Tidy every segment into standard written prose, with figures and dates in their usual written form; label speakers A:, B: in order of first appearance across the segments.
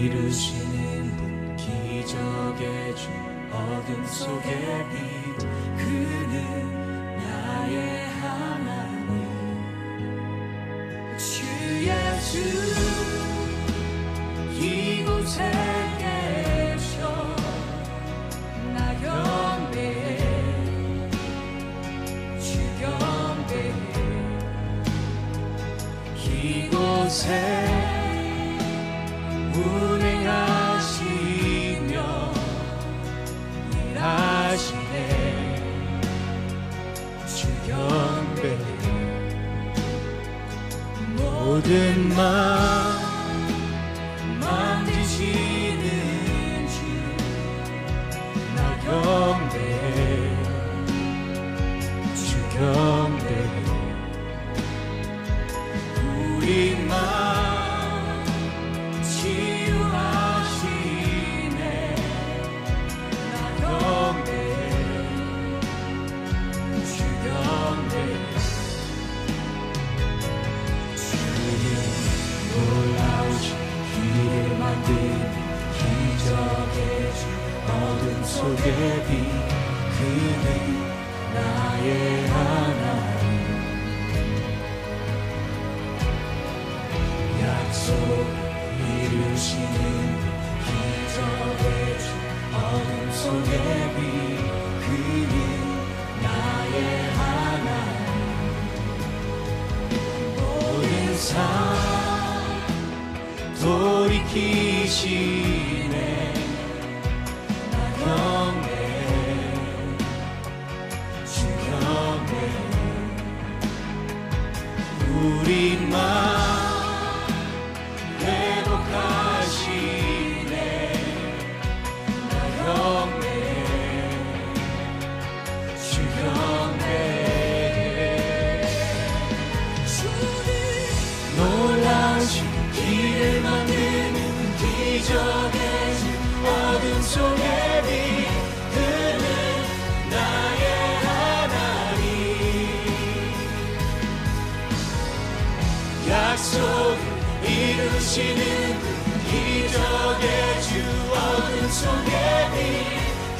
A: 이루시는 분 기적의 주 어둠 속의 빛 그는 나의 하나님 주 예수 이곳에 계셔 나 경배해 주 경배해 이곳에 운행하시며 일하시네 주 경배해 모든 만지시는 주 나 경배해 주 경배해 우리 맘 치유하시네 나 경배해 주 경배해 주님 놀라우신 길을 만드는 기적의 주 어둠 속의 빛 그는 나의 하나님 약속 이루시는 기적의 주 어둠 속의 빛 그는 나의 하나님 모든 삶 돌이키시네 나 경배해 주 경배해 우리 맘 회복하시네 나 경배해 주 경배해 주님 놀라우신 길을 만드는 기적의 주 어둠 속의 빛 그는 나의 하나님 약속 이루시는 기적의 주 어둠 속의 빛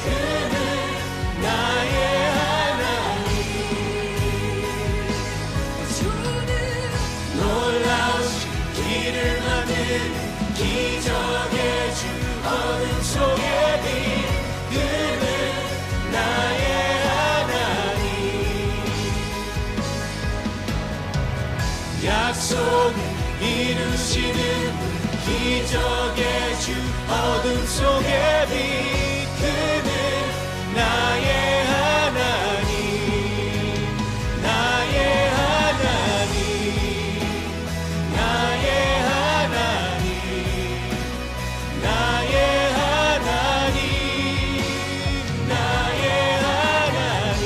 A: 그는 나의 하나님 주는 놀라우신 길을 만드는 기적의 주 어둠 속의 빛 그는 나의 하나님 약속을 이루시는 기적의 주 어둠 속의 빛 그는 나의 하나님 나의 하나님 나의 하나님 나의 하나님 나의 하나님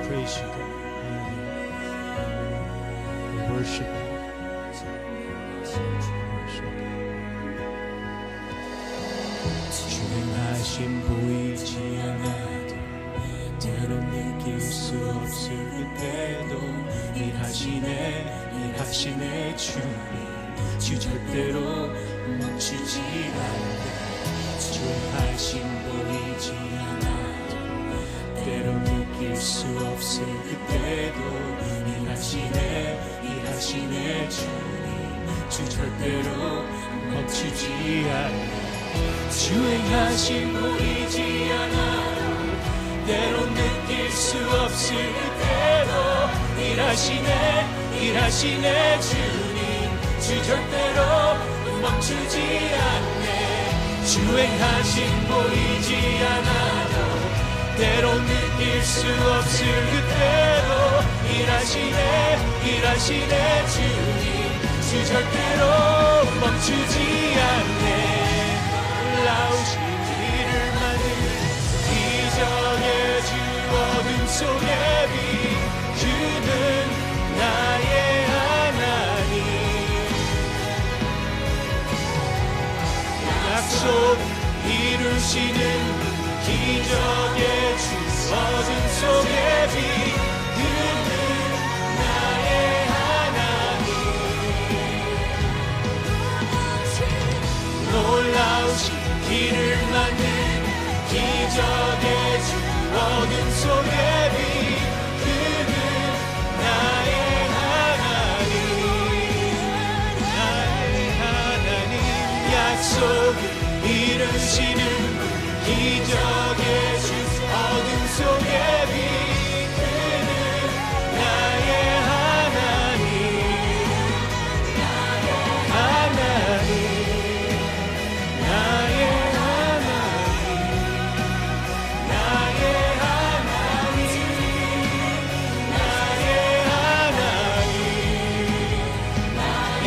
A: Praise you, God. We worship you. 주행하심 보이지 않아도 때론 느낄 수 없을 그때도 일하시네 주님 주 절대로 멈추지 않네 주행하심 보이지 않아도 때론 느낄 수 없을 그때도 일하시네 주님 주 절대로 멈추지 않네 주행하심 보이지 않아도 때론 느낄 수 없을 그때도 일하시네 주님 주 절대로 멈추지 않네 주행하심 보이지 않아도 때론 느낄 수 없을 그때도 일하시네 주님 주 절대로 멈추지 않네 놀라우신 길을 만드는 기적의 주 어둠 속의 빛 그는 나의 하나님 약속 이루시는 기적의 주 어둠 속의 빛 당신은 기적의 주 어둠 속에 빛드는 나의 하나님 나의 하나님 나의 하나님 나의 하나님 나의 하나님 나의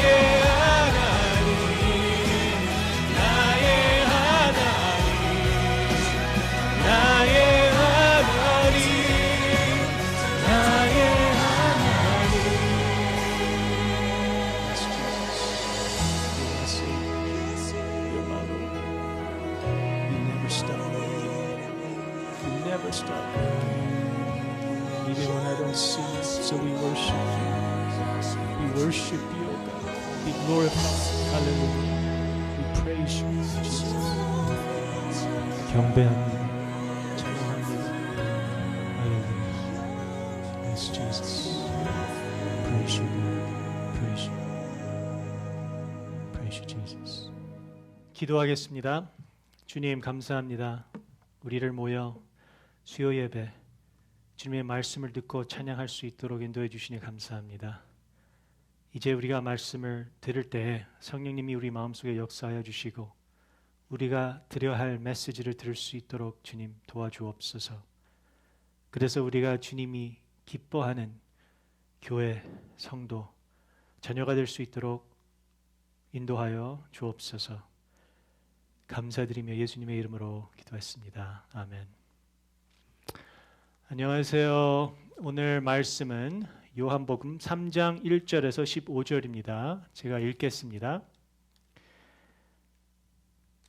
A: Stop. Even when I don't see you, so we worship you. We worship you, O God. We glorify you. Hallelujah. We praise you, Jesus. 경배합니다. 찬양합니다. Hallelujah. Yes, Jesus. Praise you, God. Praise you. Praise you, Jesus. 기도하겠습니다. 주님 감사합니다. 우리를 모여 수요 예배 주님의 말씀을 듣고 찬양할 수 있도록 인도해 주시니 감사합니다. 이제 우리가 말씀을 들을 때 성령님이 우리 마음속에 역사하여 주시고 우리가 드려야 할 메시지를 들을 수 있도록 주님 도와주옵소서. 그래서 우리가 주님이 기뻐하는 교회, 성도, 자녀가 될 수 있도록 인도하여 주옵소서. 감사드리며 예수님의 이름으로 기도했습니다. 아멘. 안녕하세요. 오늘 말씀은 요한복음 3장 1절에서 15절입니다. 제가 읽겠습니다.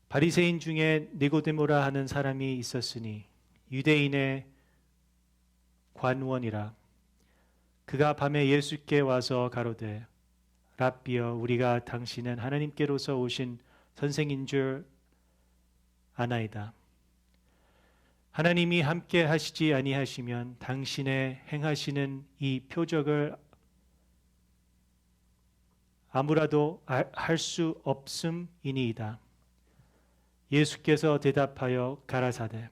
A: 바리새인 중에 니고데모라 하는 사람이 있었으니 유대인의 관원이라. 그가 밤에 예수께 와서 가로되 랍비여 우리가 당신은 하나님께로서 오신 선생인 줄 아나이다. 하나님이 함께 하시지 아니하시면 당신의 행하시는 이 표적을 아무라도 할 수 없음이니이다. 예수께서 대답하여 가라사대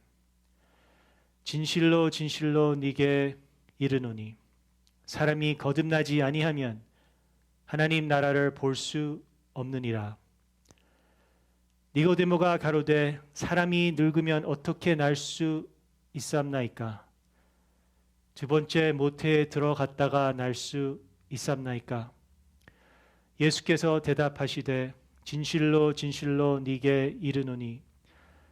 A: 진실로 진실로 네게 이르노니 사람이 거듭나지 아니하면 하나님 나라를 볼 수 없느니라. 니고데모가 가로되 사람이 늙으면 어떻게 날 수 있삼나이까? 두 번째 모태에 들어갔다가 날 수 있삼나이까? 예수께서 대답하시되 진실로 진실로 네게 이르노니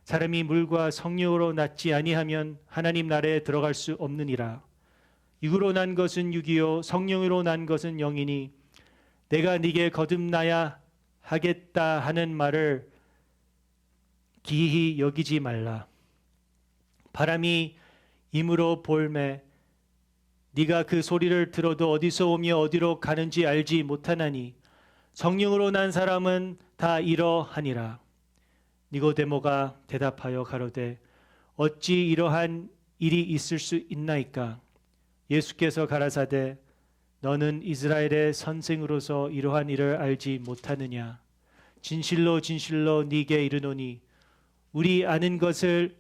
A: 사람이 물과 성령으로 낳지 아니하면 하나님 나라에 들어갈 수 없느니라. 육으로 난 것은 육이요 성령으로 난 것은 영이니 내가 네게 거듭나야 하겠다 하는 말을 기히 여기지 말라. 바람이 임으로 볼매 네가 그 소리를 들어도 어디서 오며 어디로 가는지 알지 못하나니 성령으로 난 사람은 다 이러하니라. 니고데모가 대답하여 가로되 어찌 이러한 일이 있을 수 있나이까? 예수께서 가라사대 너는 이스라엘의 선생으로서 이러한 일을 알지 못하느냐? 진실로 진실로 네게 이르노니 우리 아는 것을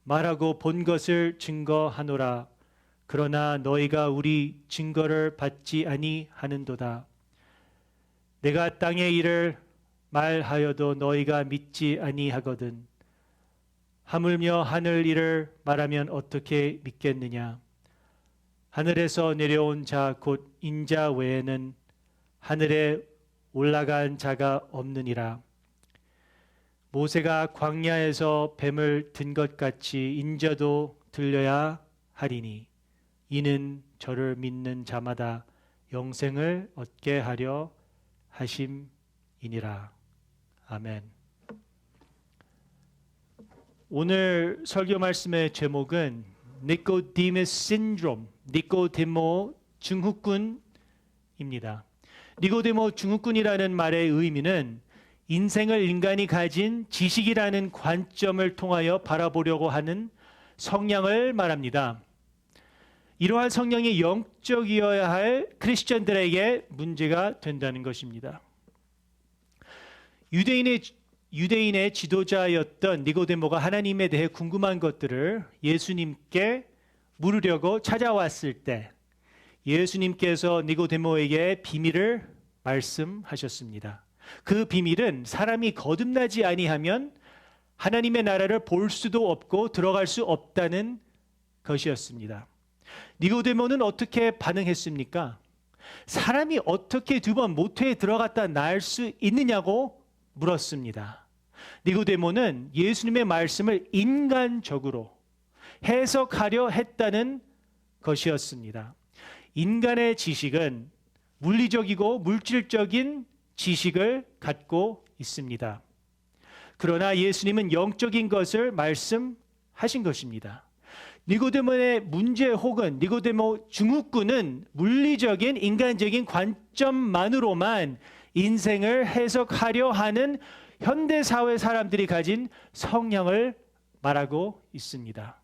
A: 말하고 본 것을 증거하노라. 그러나 너희가 우리 증거를 받지 아니하는도다. 내가 땅의 일을 말하여도 너희가 믿지 아니하거든. 하물며 하늘 일을 말하면 어떻게 믿겠느냐? 하늘에서 내려온 자 곧 인자 외에는 하늘에 올라간 자가 없느니라. 모세가 광야에서 뱀을 든 것 같이 인자도 들려야 하리니 이는 저를 믿는 자마다 영생을 얻게 하려 하심이니라. 아멘. 오늘 설교 말씀의 제목은 니코디모스 신드롬, 니코데모 증후군입니다. 니고데모 증후군이라는 말의 의미는 인생을 인간이 가진 지식이라는 관점을 통하여 바라보려고 하는 성향을 말합니다. 이러한 성향이 영적이어야 할 크리스천들에게 문제가 된다는 것입니다. 유대인의 유대인의 지도자였던 니고데모가 하나님에 대해 궁금한 것들을 예수님께 물으려고 찾아왔을 때 예수님께서 니고데모에게 비밀을 말씀하셨습니다. 그 비밀은 사람이 거듭나지 아니하면 하나님의 나라를 볼 수도 없고 들어갈 수 없다는 것이었습니다. 니고데모는 어떻게 반응했습니까? 사람이 어떻게 두 번 모태에 들어갔다 나올 수 있느냐고 물었습니다. 니고데모는 예수님의 말씀을 인간적으로 해석하려 했다는 것이었습니다. 인간의 지식은 물리적이고 물질적인 지식을 갖고 있습니다. 그러나 예수님은 영적인 것을 말씀하신 것입니다. 니고데모의 문제 혹은 니고데모 증후군은 물리적인 인간적인 관점만으로만 인생을 해석하려 하는 현대사회 사람들이 가진 성향을 말하고 있습니다.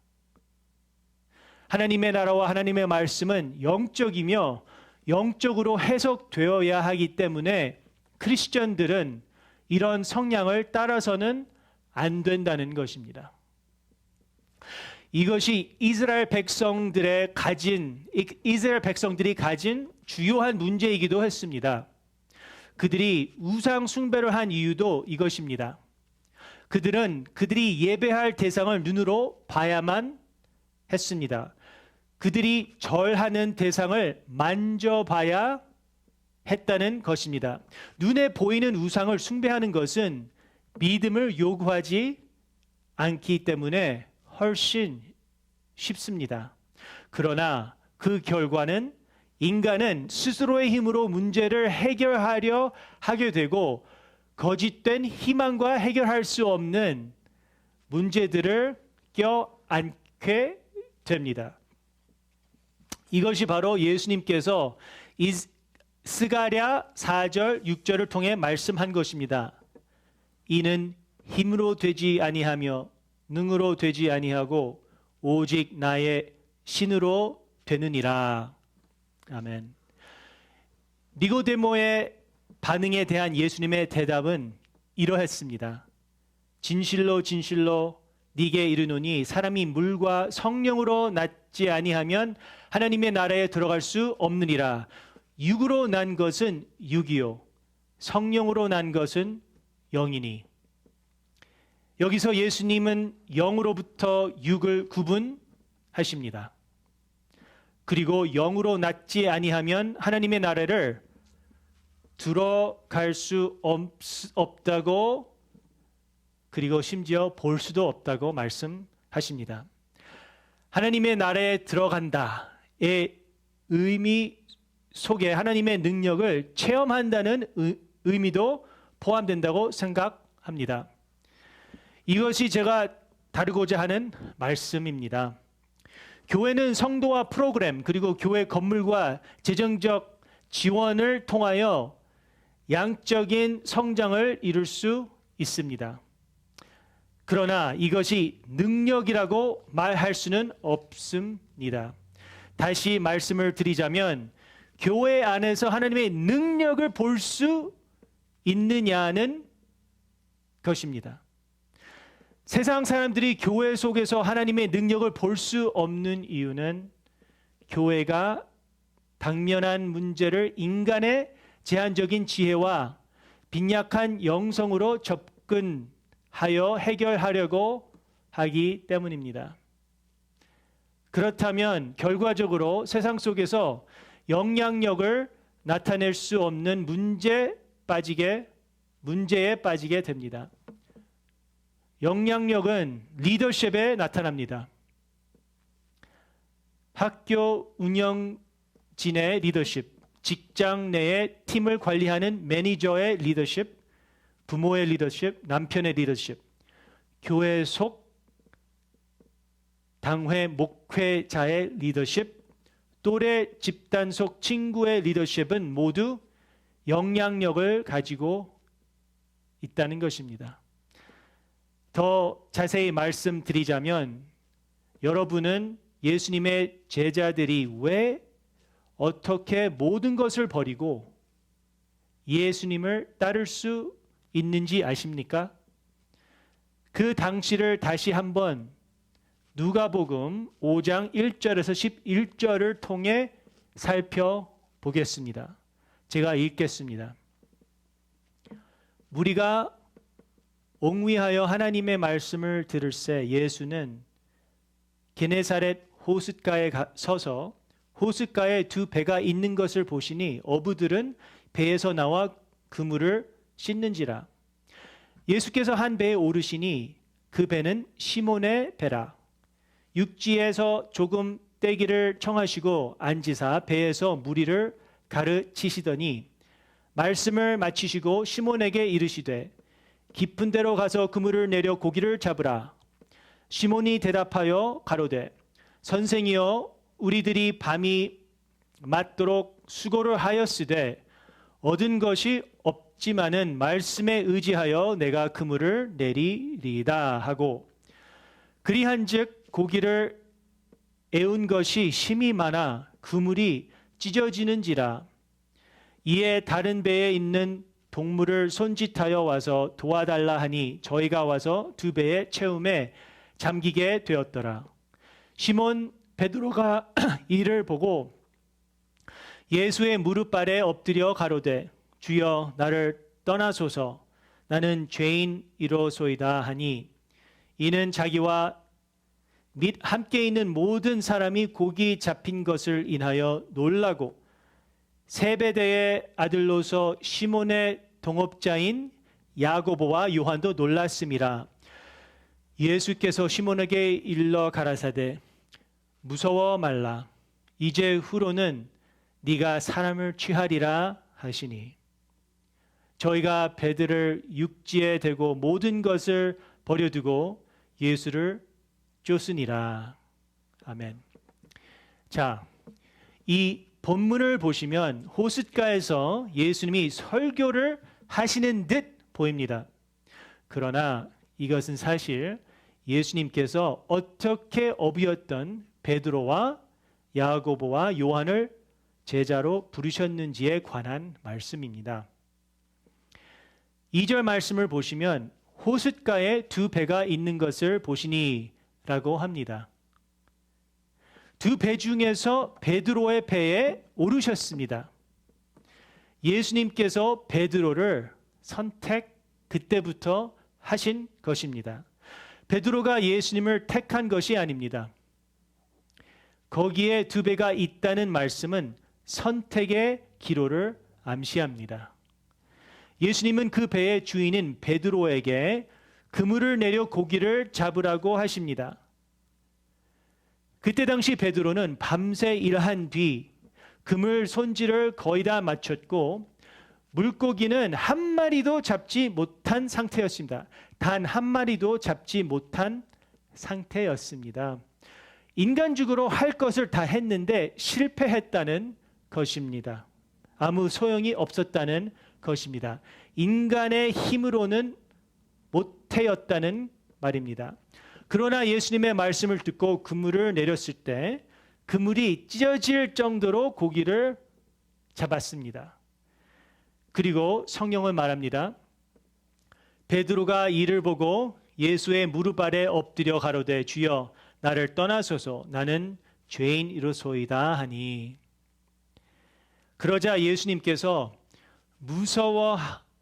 A: 하나님의 나라와 하나님의 말씀은 영적이며 영적으로 해석되어야 하기 때문에 크리스천들은 이런 성향을 따라서는 안 된다는 것입니다. 이것이 이스라엘 백성들이 가진 주요한 문제이기도 했습니다. 그들이 우상 숭배를 한 이유도 이것입니다. 그들은 그들이 예배할 대상을 눈으로 봐야만 했습니다. 그들이 절하는 대상을 만져봐야 했다는 것입니다. 눈에 보이는 우상을 숭배하는 것은 믿음을 요구하지 않기 때문에 훨씬 쉽습니다. 그러나 그 결과는 인간은 스스로의 힘으로 문제를 해결하려 하게 되고 거짓된 희망과 해결할 수 없는 문제들을 껴안게 됩니다. 이것이 바로 예수님께서 스가랴 4절 6절을 통해 말씀한 것입니다. 이는 힘으로 되지 아니하며 능으로 되지 아니하고 오직 나의 신으로 되느니라. 아멘. 니고데모의 반응에 대한 예수님의 대답은 이러했습니다. 진실로 진실로 네게 이르노니 사람이 물과 성령으로 낫지 아니하면 하나님의 나라에 들어갈 수 없느니라. 육으로 난 것은 육이요 성령으로 난 것은 영이니. 여기서 예수님은 영으로부터 육을 구분하십니다. 그리고 영으로 낫지 아니하면 하나님의 나라를 들어갈 수 없다고, 그리고 심지어 볼 수도 없다고 말씀하십니다. 하나님의 나라에 들어간다의 의미 속에 하나님의 능력을 체험한다는 의미도 포함된다고 생각합니다. 이것이 제가 다루고자 하는 말씀입니다. 교회는 성도와 프로그램 그리고 교회 건물과 재정적 지원을 통하여 양적인 성장을 이룰 수 있습니다. 그러나 이것이 능력이라고 말할 수는 없습니다. 다시 말씀을 드리자면 교회 안에서 하나님의 능력을 볼 수 있느냐는 것입니다. 세상 사람들이 교회 속에서 하나님의 능력을 볼 수 없는 이유는 교회가 당면한 문제를 인간의 제한적인 지혜와 빈약한 영성으로 접근하여 해결하려고 하기 때문입니다. 그렇다면 결과적으로 세상 속에서 영향력을 나타낼 수 없는 문제에 빠지게 됩니다. 영향력은 리더십에 나타납니다. 학교 운영진의 리더십, 직장 내의 팀을 관리하는 매니저의 리더십, 부모의 리더십, 남편의 리더십, 교회 속 당회 목회자의 리더십, 또래 집단 속 친구의 리더십은 모두 영향력을 가지고 있다는 것입니다. 더 자세히 말씀드리자면 여러분은 예수님의 제자들이 왜 어떻게 모든 것을 버리고 예수님을 따를 수 있는지 아십니까? 그 당시를 다시 한번 누가복음 5장 1절에서 11절을 통해 살펴보겠습니다. 제가 읽겠습니다. 무리가 옹위하여 하나님의 말씀을 들을새 예수는 게네사렛 호숫가에 서서 호숫가에 두 배가 있는 것을 보시니 어부들은 배에서 나와 그물을 씻는지라. 예수께서 한 배에 오르시니 그 배는 시몬의 배라. 육지에서 조금 떼기를 청하시고 앉으사 배에서 무리를 가르치시더니 말씀을 마치시고 시몬에게 이르시되 깊은 데로 가서 그물을 내려 고기를 잡으라. 시몬이 대답하여 가로되 선생이여 우리들이 밤이 맞도록 수고를 하였으되 얻은 것이 없지만은 말씀에 의지하여 내가 그물을 내리리이다 하고 그리한즉 고기를 애운 것이 심히 많아 그물이 찢어지는지라. 이에 다른 배에 있는 동물을 손짓하여 와서 도와달라 하니 저희가 와서 두 배의 채움에 잠기게 되었더라. 시몬 베드로가 이를 보고 예수의 무릎 아래 엎드려 가로되 주여 나를 떠나소서 나는 죄인이로소이다 하니 이는 자기와 및 함께 있는 모든 사람이 고기 잡힌 것을 인하여 놀라고 세베대의 아들로서 시몬의 동업자인 야고보와 요한도 놀랐음이라. 예수께서 시몬에게 일러 가라사대 무서워 말라 이제 후로는 네가 사람을 취하리라 하시니 저희가 배들을 육지에 대고 모든 것을 버려두고 예수를 쫓으니라. 아멘. 자, 이 본문을 보시면 호숫가에서 예수님이 설교를 하시는 듯 보입니다. 그러나 이것은 사실 예수님께서 어떻게 어비었던 베드로와 야고보와 요한을 제자로 부르셨는지에 관한 말씀입니다. 2절 말씀을 보시면 호숫가에 두 배가 있는 것을 보시니 라고 합니다. 두 배 중에서 베드로의 배에 오르셨습니다. 예수님께서 베드로를 선택 그때부터 하신 것입니다. 베드로가 예수님을 택한 것이 아닙니다. 거기에 두 배가 있다는 말씀은 선택의 기로를 암시합니다. 예수님은 그 배의 주인인 베드로에게 그물을 내려 고기를 잡으라고 하십니다. 그때 당시 베드로는 밤새 일한 뒤 그물 손질을 거의 다 마쳤고 물고기는 한 마리도 잡지 못한 상태였습니다. 단 한 마리도 잡지 못한 상태였습니다. 인간적으로 할 것을 다 했는데 실패했다는 것입니다. 아무 소용이 없었다는 것입니다. 인간의 힘으로는 못되었다는 말입니다. 그러나 예수님의 말씀을 듣고 그물을 내렸을 때 그물이 찢어질 정도로 고기를 잡았습니다. 그리고 성경은 말합니다. 베드로가 이를 보고 예수의 무릎 아래 엎드려 가로되 주여 나를 떠나소서 나는 죄인이로소이다 하니 그러자 예수님께서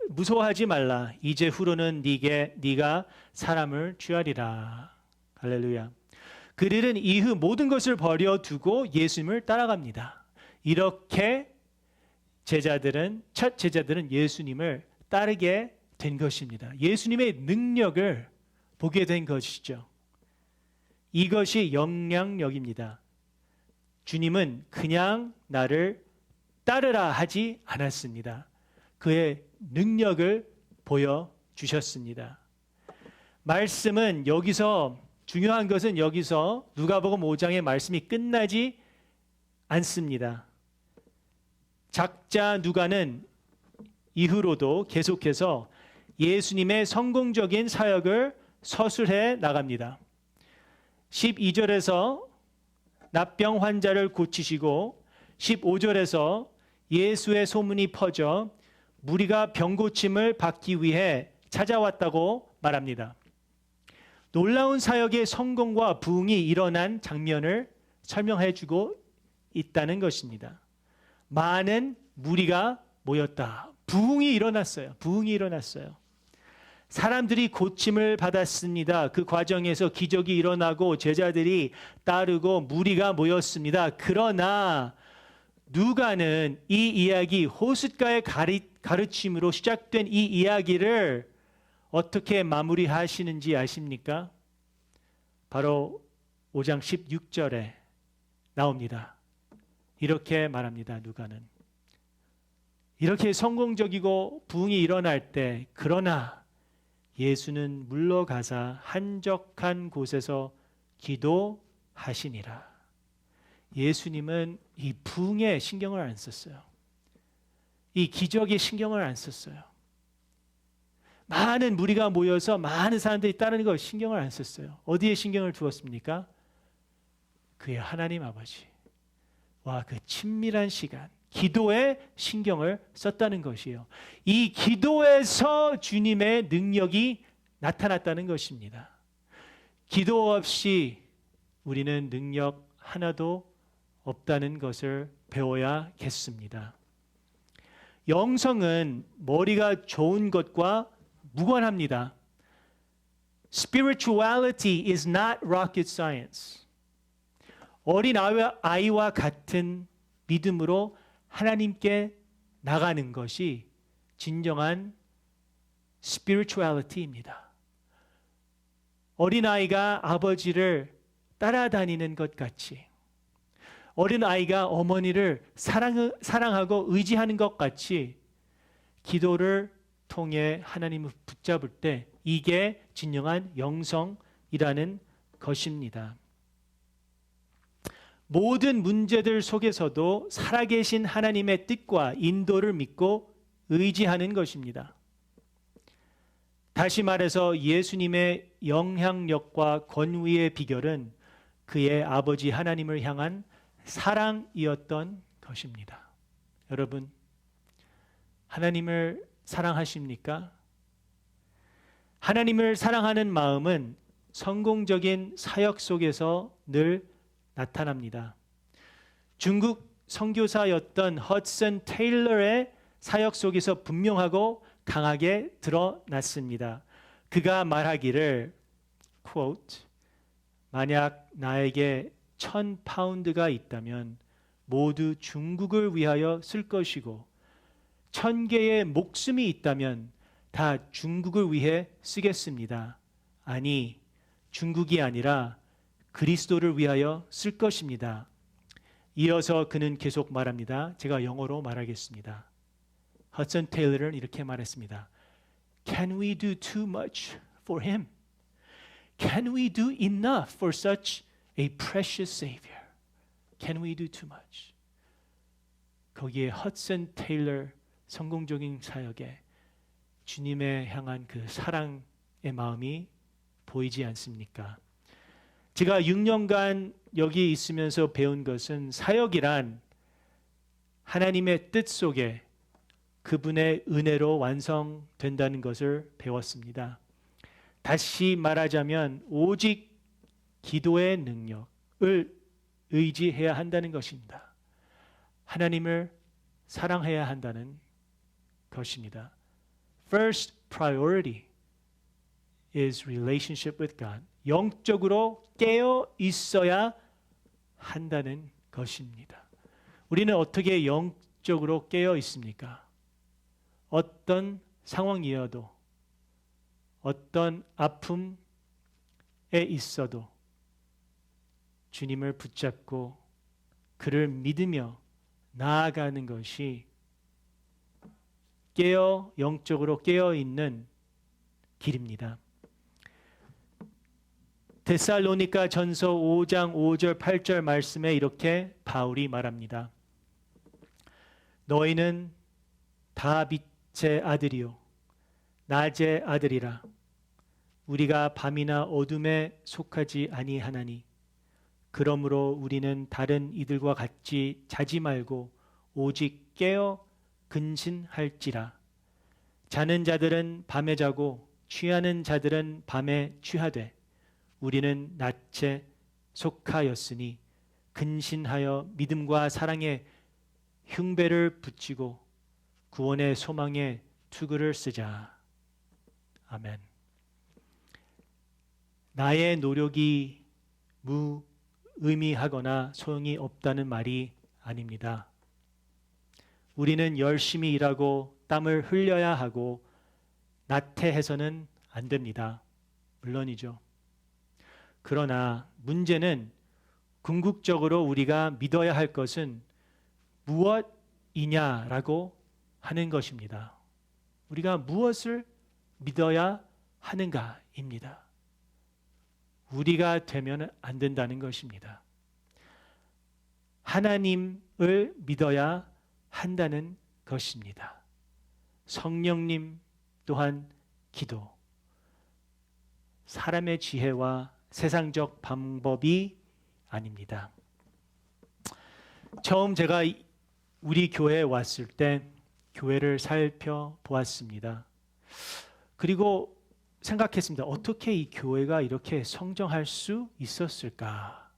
A: 무서워하지 말라 이제 후로는 네가 사람을 취하리라. 할렐루야. 그들은 이후 모든 것을 버려두고 예수님을 따라갑니다. 이렇게 첫 제자들은 예수님을 따르게 된 것입니다. 예수님의 능력을 보게 된 것이죠. 이것이 영향력입니다. 주님은 그냥 나를 따르라 하지 않았습니다. 그의 능력을 보여주셨습니다. 말씀은 여기서 중요한 것은 여기서 누가복음 5장의 말씀이 끝나지 않습니다. 작자 누가는 이후로도 계속해서 예수님의 성공적인 사역을 서술해 나갑니다. 12절에서 납병 환자를 고치시고 15절에서 예수의 소문이 퍼져 무리가 병 고침을 받기 위해 찾아왔다고 말합니다. 놀라운 사역의 성공과 부흥이 일어난 장면을 설명해 주고 있다는 것입니다. 많은 무리가 모였다. 부흥이 일어났어요. 부흥이 일어났어요. 사람들이 고침을 받았습니다. 그 과정에서 기적이 일어나고 제자들이 따르고 무리가 모였습니다. 그러나 누가는 이 이야기, 호숫가의 가르침으로 시작된 이 이야기를 어떻게 마무리하시는지 아십니까? 바로 5장 16절에 나옵니다. 이렇게 말합니다. 누가는. 이렇게 성공적이고 부흥이 일어날 때 그러나 예수는 물러가사 한적한 곳에서 기도하시니라. 예수님은 이 부흥에 신경을 안 썼어요. 이 기적에 신경을 안 썼어요. 많은 무리가 모여서 많은 사람들이 따르는 거 신경을 안 썼어요. 어디에 신경을 두었습니까? 그의 하나님 아버지와 그 친밀한 시간, 기도에 신경을 썼다는 것이에요. 이 기도에서 주님의 능력이 나타났다는 것입니다. 기도 없이 우리는 능력 하나도 없다는 것을 배워야겠습니다. 영성은 머리가 좋은 것과 무관합니다. Spirituality is not rocket science. 어린 아이와 같은 믿음으로 하나님께 나가는 것이 진정한 spirituality입니다. 어린아이가 아버지를 따라다니는 것 같이, 어린아이가 어머니를 사랑하고 의지하는 것 같이 기도를 통해 하나님을 붙잡을 때 이게 진정한 영성이라는 것입니다. 모든 문제들 속에서도 살아계신 하나님의 뜻과 인도를 믿고 의지하는 것입니다. 다시 말해서 예수님의 영향력과 권위의 비결은 그의 아버지 하나님을 향한 사랑이었던 것입니다. 여러분, 하나님을 사랑하십니까? 하나님을 사랑하는 마음은 성공적인 사역 속에서 늘 나타납니다. 중국 선교사였던 허드슨 테일러의 사역 속에서 분명하고 강하게 드러났습니다. 그가 말하기를 quote, 만약 나에게 1,000파운드가 있다면 모두 중국을 위하여 쓸 것이고 1,000개의 목숨이 있다면 다 중국을 위해 쓰겠습니다. 아니, 중국이 아니라 그리스도를 위하여 쓸 것입니다. 이어서 그는 계속 말합니다. 제가 영어로 말하겠습니다. 허슨 테일러는 이렇게 말했습니다. Can we do too much for him? Can we do enough for such a precious Savior? Can we do too much? 거기에 허슨 테일러 성공적인 사역에 주님에 향한 그 사랑의 마음이 보이지 않습니까? 제가 6년간 여기 있으면서 배운 것은 사역이란 하나님의 뜻 속에 그분의 은혜로 완성된다는 것을 배웠습니다. 다시 말하자면 오직 기도의 능력을 의지해야 한다는 것입니다. 하나님을 사랑해야 한다는 것입니다. First priority is relationship with God. 영적으로 깨어 있어야 한다는 것입니다. 우리는 어떻게 영적으로 깨어 있습니까? 어떤 상황이어도 어떤 아픔에 있어도 주님을 붙잡고 그를 믿으며 나아가는 것이 영적으로 깨어 있는 길입니다. 데살로니가 전서 5장 5절 8절 말씀에 이렇게 바울이 말합니다. 너희는 다 빛의 아들이요 낮의 아들이라. 우리가 밤이나 어둠에 속하지 아니하나니 그러므로 우리는 다른 이들과 같이 자지 말고 오직 깨어 근신할지라. 자는 자들은 밤에 자고 취하는 자들은 밤에 취하되 우리는 낯에 속하였으니 근신하여 믿음과 사랑의 흉배를 붙이고 구원의 소망의 투구를 쓰자. 아멘. 나의 노력이 무의미하거나 소용이 없다는 말이 아닙니다. 우리는 열심히 일하고 땀을 흘려야 하고 나태해서는 안 됩니다. 물론이죠. 그러나 문제는 궁극적으로 우리가 믿어야 할 것은 무엇이냐라고 하는 것입니다. 우리가 무엇을 믿어야 하는가입니다. 우리가 되면 안 된다는 것입니다. 하나님을 믿어야 한다는 것입니다. 성령님 또한 기도, 사람의 지혜와 세상적 방법이 아닙니다. 처음 제가 우리 교회에 왔을 때 교회를 살펴보았습니다. 그리고 생각했습니다. 어떻게 이 교회가 이렇게 성장할 수 있었을까?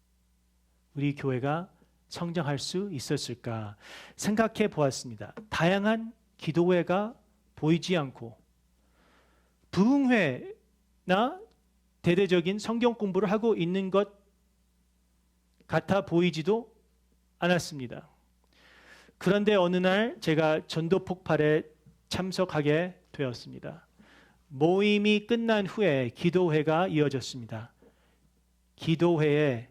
A: 우리 교회가 성장할 수 있었을까? 생각해 보았습니다. 다양한 기도회가 보이지 않고 부흥회나 대대적인 성경 공부를 하고 있는 것 같아 보이지도 않았습니다. 그런데 어느 날 제가 전도 폭발에 참석하게 되었습니다. 모임이 끝난 후에 기도회가 이어졌습니다. 기도회의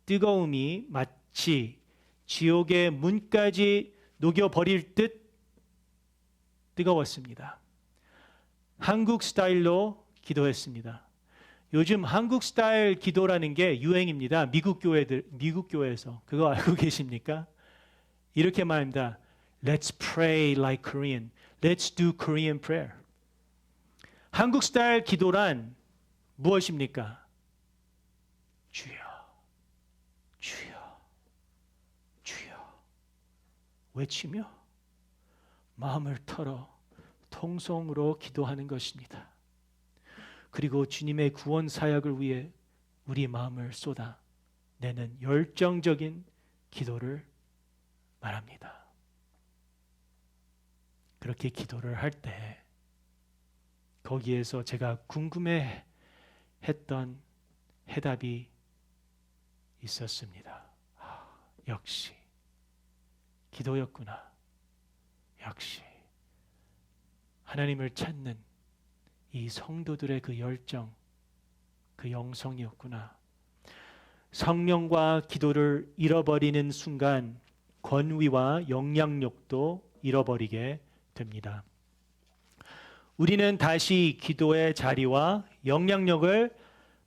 A: 뜨거움이 마치 지옥의 문까지 녹여버릴 듯 뜨거웠습니다. 한국 스타일로 기도했습니다. 요즘 한국 스타일 기도라는 게 유행입니다. 미국 교회에서. 그거 알고 계십니까? 이렇게 말합니다. Let's pray like Korean. Let's do Korean prayer. 한국 스타일 기도란 무엇입니까? 주여, 주여, 주여 외치며 마음을 털어 통성으로 기도하는 것입니다. 그리고 주님의 구원 사역을 위해 우리 마음을 쏟아 내는 열정적인 기도를 말합니다. 그렇게 기도를 할 때 거기에서 제가 궁금해 했던 해답이 있었습니다. 역시 기도였구나. 역시 하나님을 찾는 이 성도들의 그 열정, 그 영성이었구나. 성령과 기도를 잃어버리는 순간 권위와 영향력도 잃어버리게 됩니다. 우리는 다시 기도의 자리와 영향력을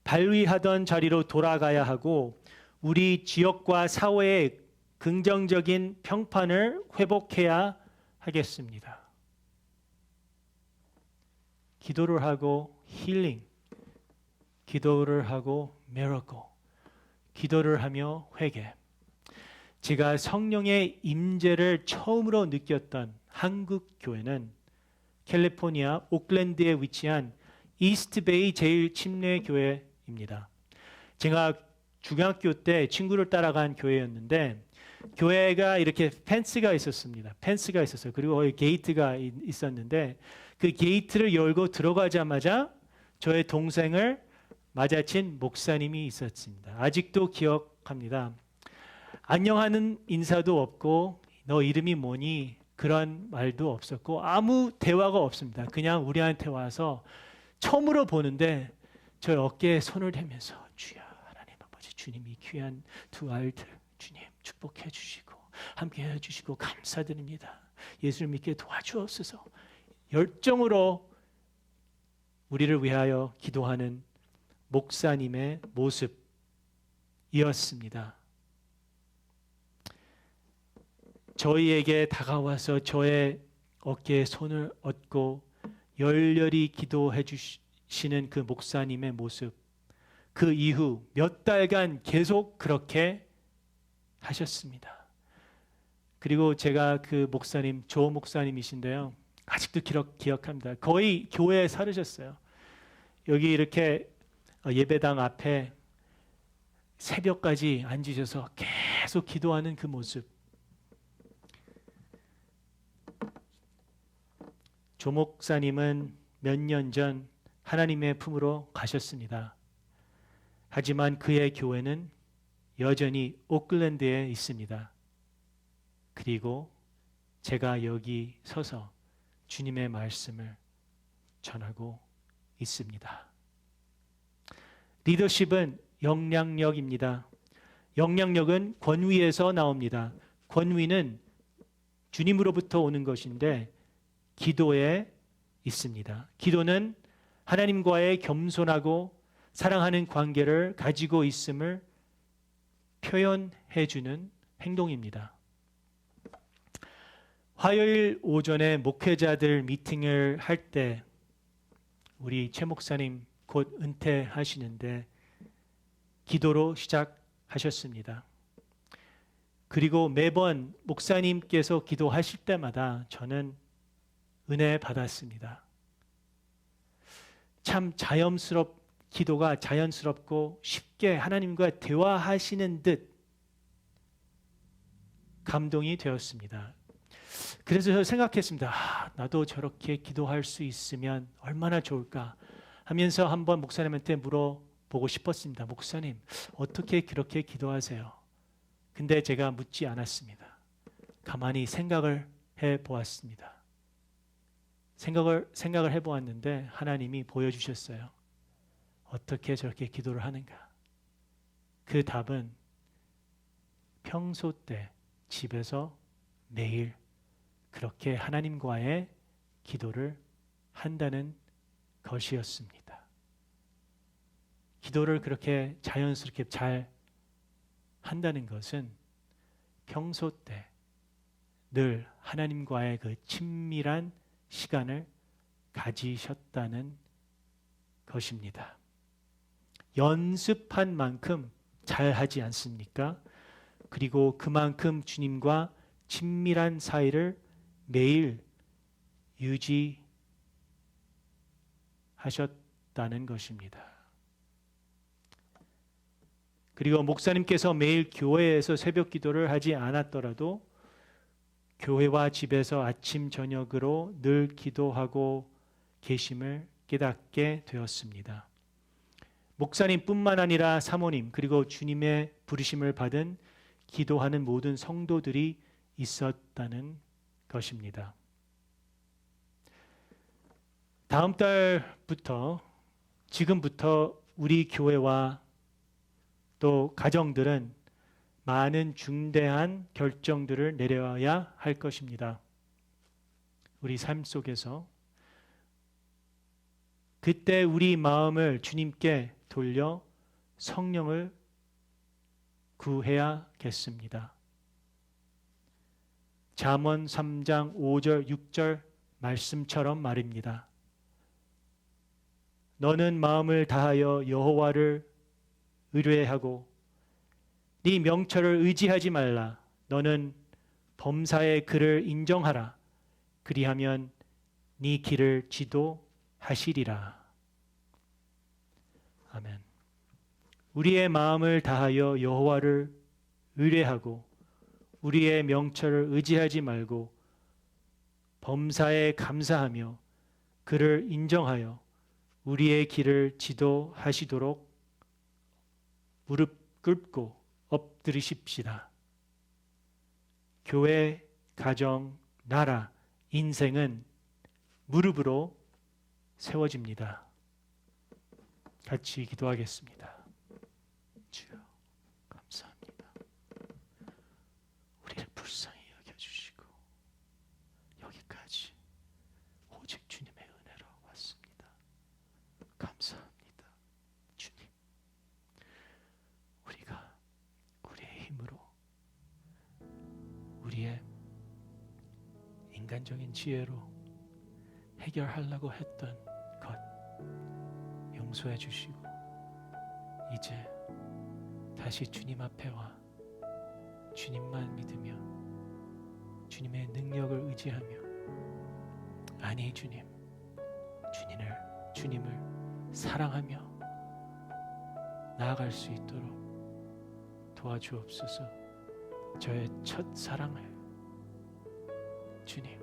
A: 발휘하던 자리로 돌아가야 하고 우리 지역과 사회의 긍정적인 평판을 회복해야 하겠습니다. 기도를 하고 힐링, 기도를 하고 미러클, 기도를 하며 회개. 제가 성령의 임재를 처음으로 느꼈던 한국 교회는 캘리포니아 오클랜드에 위치한 이스트베이 제일 침례 교회입니다. 제가 중학교 때 친구를 따라간 교회였는데 교회가 이렇게 펜스가 있었습니다. 펜스가 있었어요. 그리고 거기 게이트가 있었는데 그 게이트를 열고 들어가자마자 저의 동생을 맞아친 목사님이 있었습니다. 아직도 기억합니다. 안녕하는 인사도 없고 너 이름이 뭐니? 그런 말도 없었고 아무 대화가 없습니다. 그냥 우리한테 와서 처음으로 보는데 저의 어깨에 손을 대면서 주여 하나님 아버지 주님이 귀한 두 아이들 주님 축복해 주시고 함께 해주시고 감사드립니다. 예수를 믿게 도와주옵소서. 열정으로 우리를 위하여 기도하는 목사님의 모습이었습니다. 저희에게 다가와서 저의 어깨에 손을 얹고 열렬히 기도해 주시는 그 목사님의 모습, 그 이후 몇 달간 계속 그렇게 하셨습니다. 그리고 제가 그 목사님, 조 목사님이신데요. 아직도 기억합니다. 거의 교회에 살으셨어요. 여기 이렇게 예배당 앞에 새벽까지 앉으셔서 계속 기도하는 그 모습. 조 목사님은 몇 년 전 하나님의 품으로 가셨습니다. 하지만 그의 교회는 여전히 오클랜드에 있습니다. 그리고 제가 여기 서서 주님의 말씀을 전하고 있습니다. 리더십은 영향력입니다. 영향력은 권위에서 나옵니다. 권위는 주님으로부터 오는 것인데 기도에 있습니다. 기도는 하나님과의 겸손하고 사랑하는 관계를 가지고 있음을 표현해 주는 행동입니다. 화요일 오전에 목회자들 미팅을 할 때 우리 최 목사님 곧 은퇴하시는데 기도로 시작하셨습니다. 그리고 매번 목사님께서 기도하실 때마다 저는 은혜 받았습니다. 참 기도가 자연스럽고 쉽게 하나님과 대화하시는 듯 감동이 되었습니다. 그래서 저 생각했습니다. 나도 저렇게 기도할 수 있으면 얼마나 좋을까 하면서 한번 목사님한테 물어보고 싶었습니다. 목사님, 어떻게 그렇게 기도하세요? 근데 제가 묻지 않았습니다. 가만히 생각을 해보았습니다. 생각을 해보았는데 하나님이 보여주셨어요. 어떻게 저렇게 기도를 하는가? 그 답은 평소 때 집에서 매일 그렇게 하나님과의 기도를 한다는 것이었습니다. 기도를 그렇게 자연스럽게 잘 한다는 것은 평소 때 늘 하나님과의 그 친밀한 시간을 가지셨다는 것입니다. 연습한 만큼 잘하지 않습니까? 그리고 그만큼 주님과 친밀한 사이를 매일 유지하셨다는 것입니다. 그리고 목사님께서 매일 교회에서 새벽 기도를 하지 않았더라도 교회와 집에서 아침 저녁으로 늘 기도하고 계심을 깨닫게 되었습니다. 목사님뿐만 아니라 사모님 그리고 주님의 부르심을 받은 기도하는 모든 성도들이 있었다는 것입니다. 다음 달부터 지금부터 우리 교회와 또 가정들은 많은 중대한 결정들을 내려야 할 것입니다. 우리 삶 속에서 그때 우리 마음을 주님께 돌려 성령을 구해야겠습니다. 잠언 3장 5절 6절 말씀처럼 말입니다. 너는 마음을 다하여 여호와를 의뢰하고 네 명철을 의지하지 말라. 너는 범사의 그를 인정하라. 그리하면 네 길을 지도하시리라. 아멘. 우리의 마음을 다하여 여호와를 의뢰하고 우리의 명철을 의지하지 말고 범사에 감사하며 그를 인정하여 우리의 길을 지도하시도록 무릎 꿇고 엎드리십시다. 교회, 가정, 나라, 인생은 무릎으로 세워집니다. 같이 기도하겠습니다. 주여, 감사합니다. 우리를 불쌍히 여겨주시고 여기까지 오직 주님의 은혜로 왔습니다. 감사합니다. 주님, 우리가 우리의 힘으로 우리의 인간적인 지혜로 해결하려고 했던 것 용서해 주시고 이제 다시 주님 앞에 와 주님만 믿으며 주님의 능력을 의지하며 아니 주님을 사랑하며 나아갈 수 있도록 도와주옵소서. 저의 첫사랑을 주님,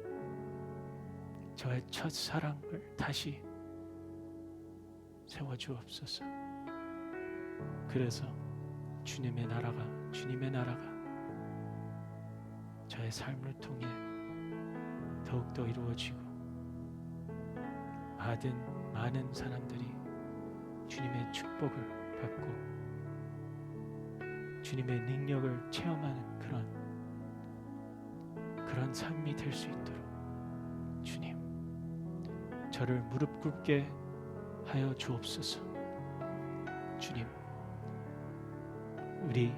A: 저의 첫사랑을 다시 세워주옵소서. 그래서 주님의 나라가 저의 삶을 통해 더욱더 이루어지고 많은 사람들이 주님의 축복을 받고 주님의 능력을 체험하는 그런 삶이 될 수 있도록 주님, 저를 무릎 꿇게 하여 주옵소서. 주님, 우리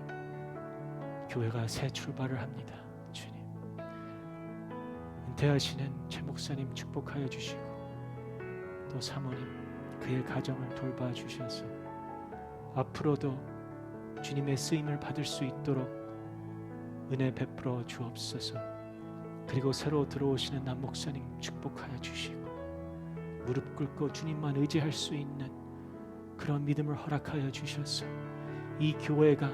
A: 교회가 새 출발을 합니다. 주님, 은퇴하시는 최 목사님 축복하여 주시고 또 사모님, 그의 가정을 돌봐 주셔서 앞으로도 주님의 쓰임을 받을 수 있도록 은혜 베풀어 주옵소서. 그리고 새로 들어오시는 남 목사님 축복하여 주시고 무릎 꿇고 주님만 의지할 수 있는 그런 믿음을 허락하여 주셔서 이 교회가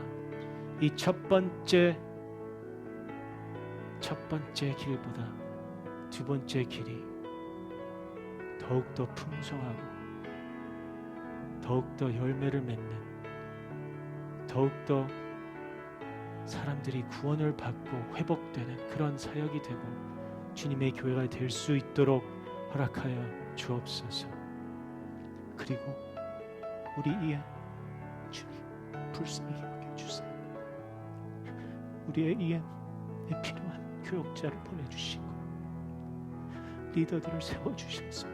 A: 이 첫 번째 길보다 두 번째 길이 더욱더 풍성하고 더욱더 열매를 맺는, 더욱더 사람들이 구원을 받고 회복되는 그런 사역이 되고 주님의 교회가 될 수 있도록 허락하여 주옵소서. 그리고 우리 이에 주님 불쌍히 여겨주세요. 우리의 이에 필요한 교역자를 보내주시고 리더들을 세워주셔서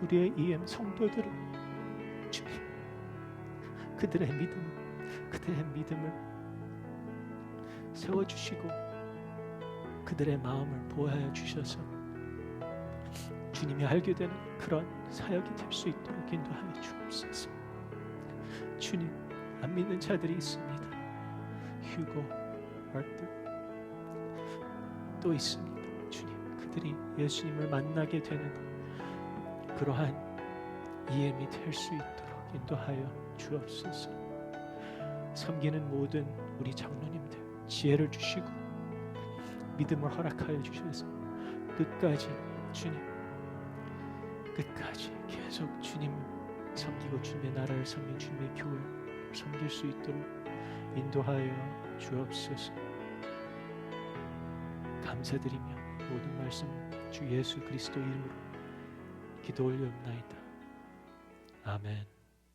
A: 우리의 EM 성도들을 주님, 그들의 믿음을 세워주시고 그들의 마음을 보호하여 주셔서 주님이 알게 되는 그런 사역이 될 수 있도록 인도하여 주옵소서. 주님, 안 믿는 자들이 있습니다. 휴고, 아르tur 또 있습니다. 주님, 그들이 예수님을 만나게 되는 그러한 EM이 될 수 있도록 인도하여 주옵소서. 섬기는 모든 우리 장로님들 지혜를 주시고 믿음을 허락하여 주셔서 끝까지 주님, 끝까지 계속 주님을 섬기고 주님의 나라를 섬기고 주님의 교회를 섬길 수 있도록 인도하여 주옵소서. 감사드리며 모든 말씀 주 예수 그리스도 이름으로 기도 올리옵나이다. 아멘.